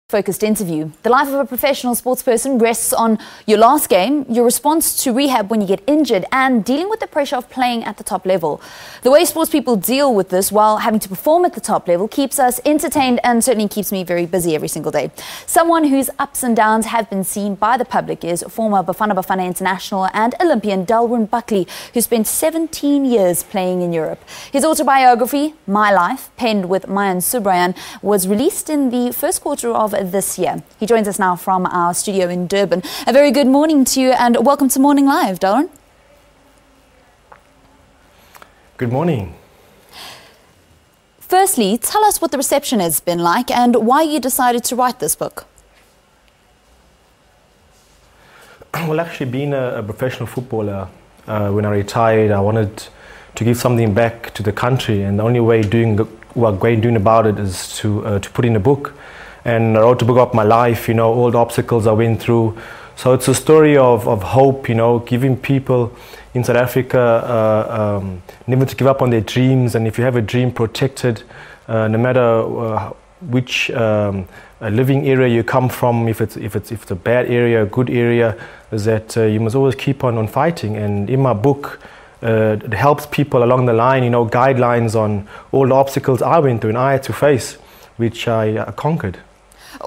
Focused interview. The life of a professional sportsperson rests on your last game, your response to rehab when you get injured, and dealing with the pressure of playing at the top level. The way sports people deal with this while having to perform at the top level keeps us entertained and certainly keeps me very busy every single day. Someone whose ups and downs have been seen by the public is former Bafana Bafana international and Olympian Delron Buckley, who spent 17 years playing in Europe. His autobiography, My Life, penned with Myan Subrayan, was released in the first quarter of this year. He joins us now from our studio in Durban. A very good morning to you and welcome to Morning Live, Delron. Good morning. Firstly, tell us what the reception has been like and why you decided to write this book. Well, actually, being a professional footballer, when I retired, I wanted to give something back to the country, and the only way doing about it is to put in a book. And I wrote a book about my life, all the obstacles I went through. So it's a story of hope, giving people in South Africa never to give up on their dreams. And if you have a dream, protected, no matter which living area you come from, if it's a bad area, a good area, is that you must always keep on fighting. And in my book, it helps people along the line, guidelines on all the obstacles I went through and I had to face, which I conquered.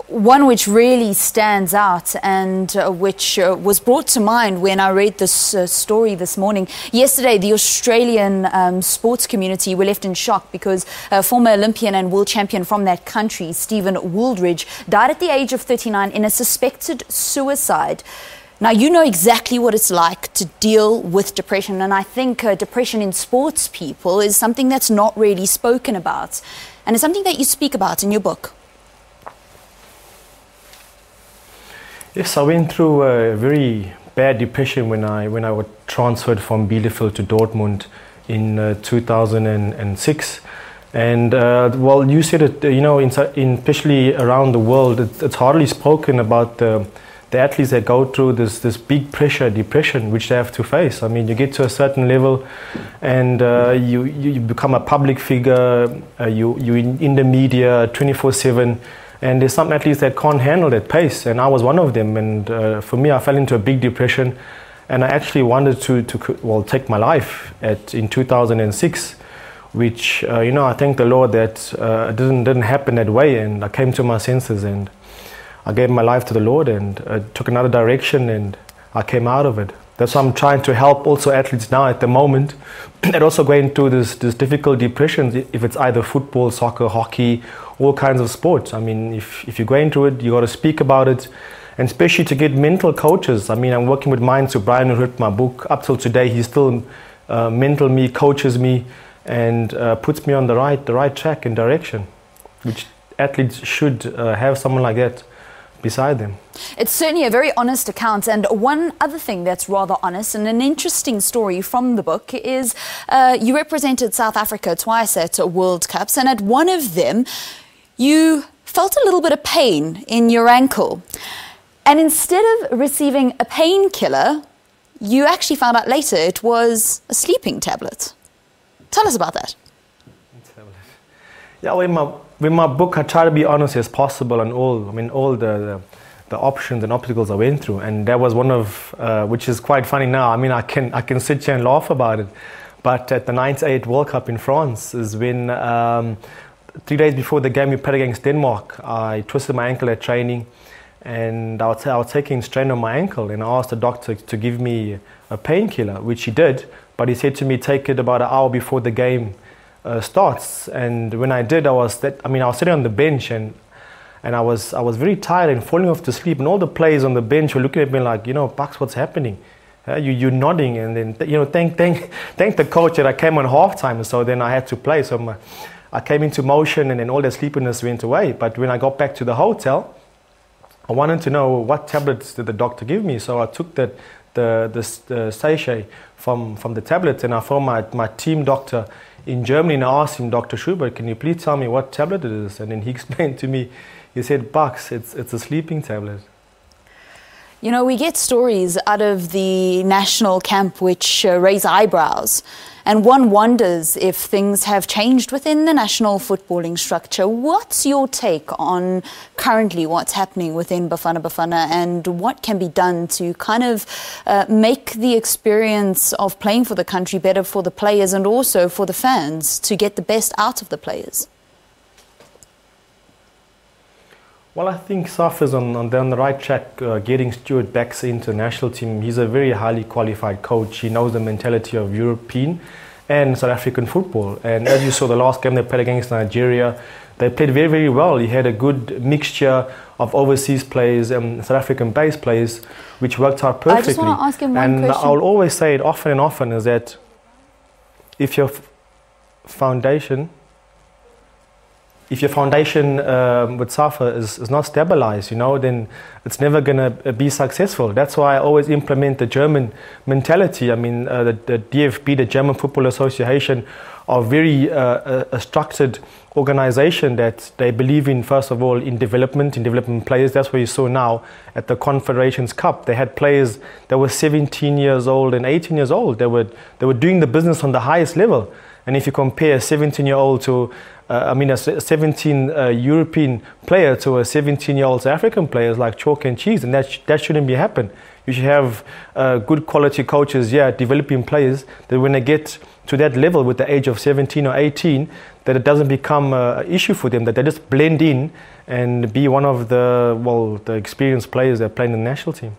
One which really stands out and which was brought to mind when I read this story this morning. Yesterday, the Australian sports community were left in shock because former Olympian and world champion from that country, Stephen Wooldridge, died at the age of 39 in a suspected suicide. Now, you know exactly what it's like to deal with depression, and I think depression in sports people is something that's not really spoken about, and it's something that you speak about in your book. Yes, I went through a very bad depression when I was transferred from Bielefeld to Dortmund in 2006. And well, you said it, especially around the world, it's hardly spoken about the athletes that go through this big pressure, depression, which they have to face. I mean, you get to a certain level and you become a public figure, you're in the media 24/7. And there's some athletes that can't handle that pace, and I was one of them. And for me, I fell into a big depression, and I actually wanted to take my life in 2006, which I thank the Lord that it didn't happen that way, and I came to my senses and I gave my life to the Lord and took another direction, and I came out of it. That's why I'm trying to help also athletes now at the moment that also going through this difficult depression, if it's either football, soccer, hockey, all kinds of sports. I mean, if you're going through it, you got to speak about it, and especially to get mental coaches. I mean, I'm working with Myan Subrayan, who wrote my book. Up till today, he still mentor me, coaches me, and puts me on the right track and direction, which athletes should have someone like that beside them. It's certainly a very honest account, and one other thing that's rather honest and an interesting story from the book is you represented South Africa twice at World Cups, and at one of them you felt a little bit of pain in your ankle, and instead of receiving a painkiller, you actually found out later it was a sleeping tablet. Tell us about that. Yeah, with my book, I try to be honest as possible on all the options and obstacles I went through, and that was one of which is quite funny now. I mean, I can sit here and laugh about it, but at the 98 World Cup in France is when 3 days before the game we played against Denmark, I twisted my ankle at training, and I was taking strain on my ankle, and I asked the doctor to give me a painkiller, which he did, but he said to me, take it about an hour before the game starts. And when I did, I was sitting on the bench, and I was very tired and falling off to sleep, and all the players on the bench were looking at me like, Bucks, what's happening? You're nodding, and then thank the coach that I came on halftime, and so then I had to play. So I came into motion, and then all the sleepiness went away. But when I got back to the hotel, I wanted to know what tablets did the doctor give me. So I took the sachet from the tablets, and I phoned my team doctor in Germany, and I asked him, Dr. Schubert, can you please tell me what tablet it is? And then he explained to me, he said, Bucks, it's a sleeping tablet. You know, we get stories out of the national camp which raise eyebrows, and one wonders if things have changed within the national footballing structure. What's your take on currently what's happening within Bafana Bafana, and what can be done to kind of make the experience of playing for the country better for the players and also for the fans to get the best out of the players? Well, I think SAFA is on the right track, getting Stuart back into the national team. He's a very highly qualified coach. He knows the mentality of European and South African football. And as you saw the last game they played against Nigeria, they played very, very well. He had a good mixture of overseas players and South African-based players, which worked out perfectly. I just want to ask him one question. I'll always say it often and often, is that if your foundation with SAFA is not stabilized, then it's never going to be successful. That's why I always implement the German mentality. I mean, the DFB, the German Football Association, are very a structured organization that they believe in, first of all, in development players. That's what you saw now at the Confederations Cup. They had players that were 17 years old and 18 years old. They were doing the business on the highest level. And if you compare a 17-year-old to a 17 European player to a 17-year-old South African player, is like chalk and cheese, and that shouldn't be happen. You should have good quality coaches, developing players, that when they get to that level with the age of 17 or 18, that it doesn't become an issue for them, that they just blend in and be one of the experienced players that play in the national team.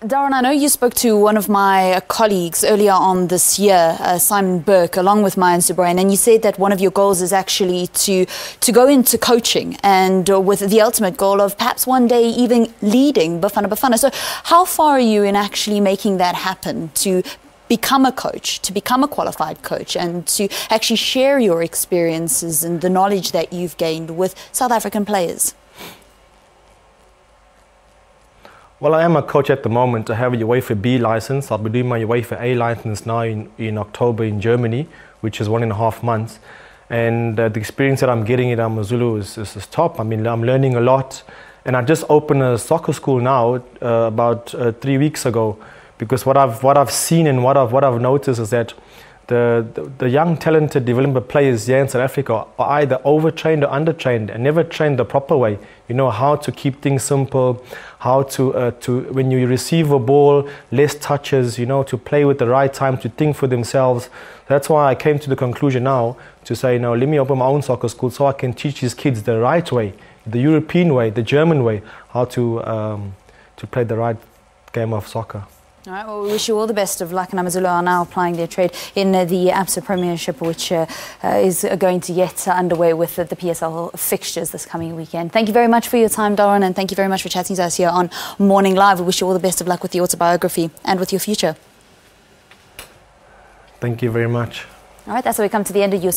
Delron, I know you spoke to one of my colleagues earlier on this year, Simon Burke, along with Myan Subrayan, and you said that one of your goals is actually to go into coaching, and with the ultimate goal of perhaps one day even leading Bafana Bafana. So how far are you in actually making that happen, to become a coach, to become a qualified coach, and to actually share your experiences and the knowledge that you've gained with South African players? Well, I am a coach at the moment. I have a UEFA B license. I'll be doing my UEFA A license now in October in Germany, which is 1.5 months. And the experience that I'm getting at Amazulu is top. I mean, I'm learning a lot. And I just opened a soccer school now about 3 weeks ago, because what I've seen and what I've noticed is that the young talented development players here in South Africa are either overtrained or undertrained and never trained the proper way. How to keep things simple, how to when you receive a ball, less touches, to play with the right time, to think for themselves. That's why I came to the conclusion now to say, let me open my own soccer school so I can teach these kids the right way, the European way, the German way, how to play the right game of soccer. All right, well, we wish you all the best of luck. And Amazulu are now applying their trade in the ABSA Premiership, which is going to get underway with the PSL fixtures this coming weekend. Thank you very much for your time, Delron, and thank you very much for chatting to us here on Morning Live. We wish you all the best of luck with the autobiography and with your future. Thank you very much. All right, that's how we come to the end of your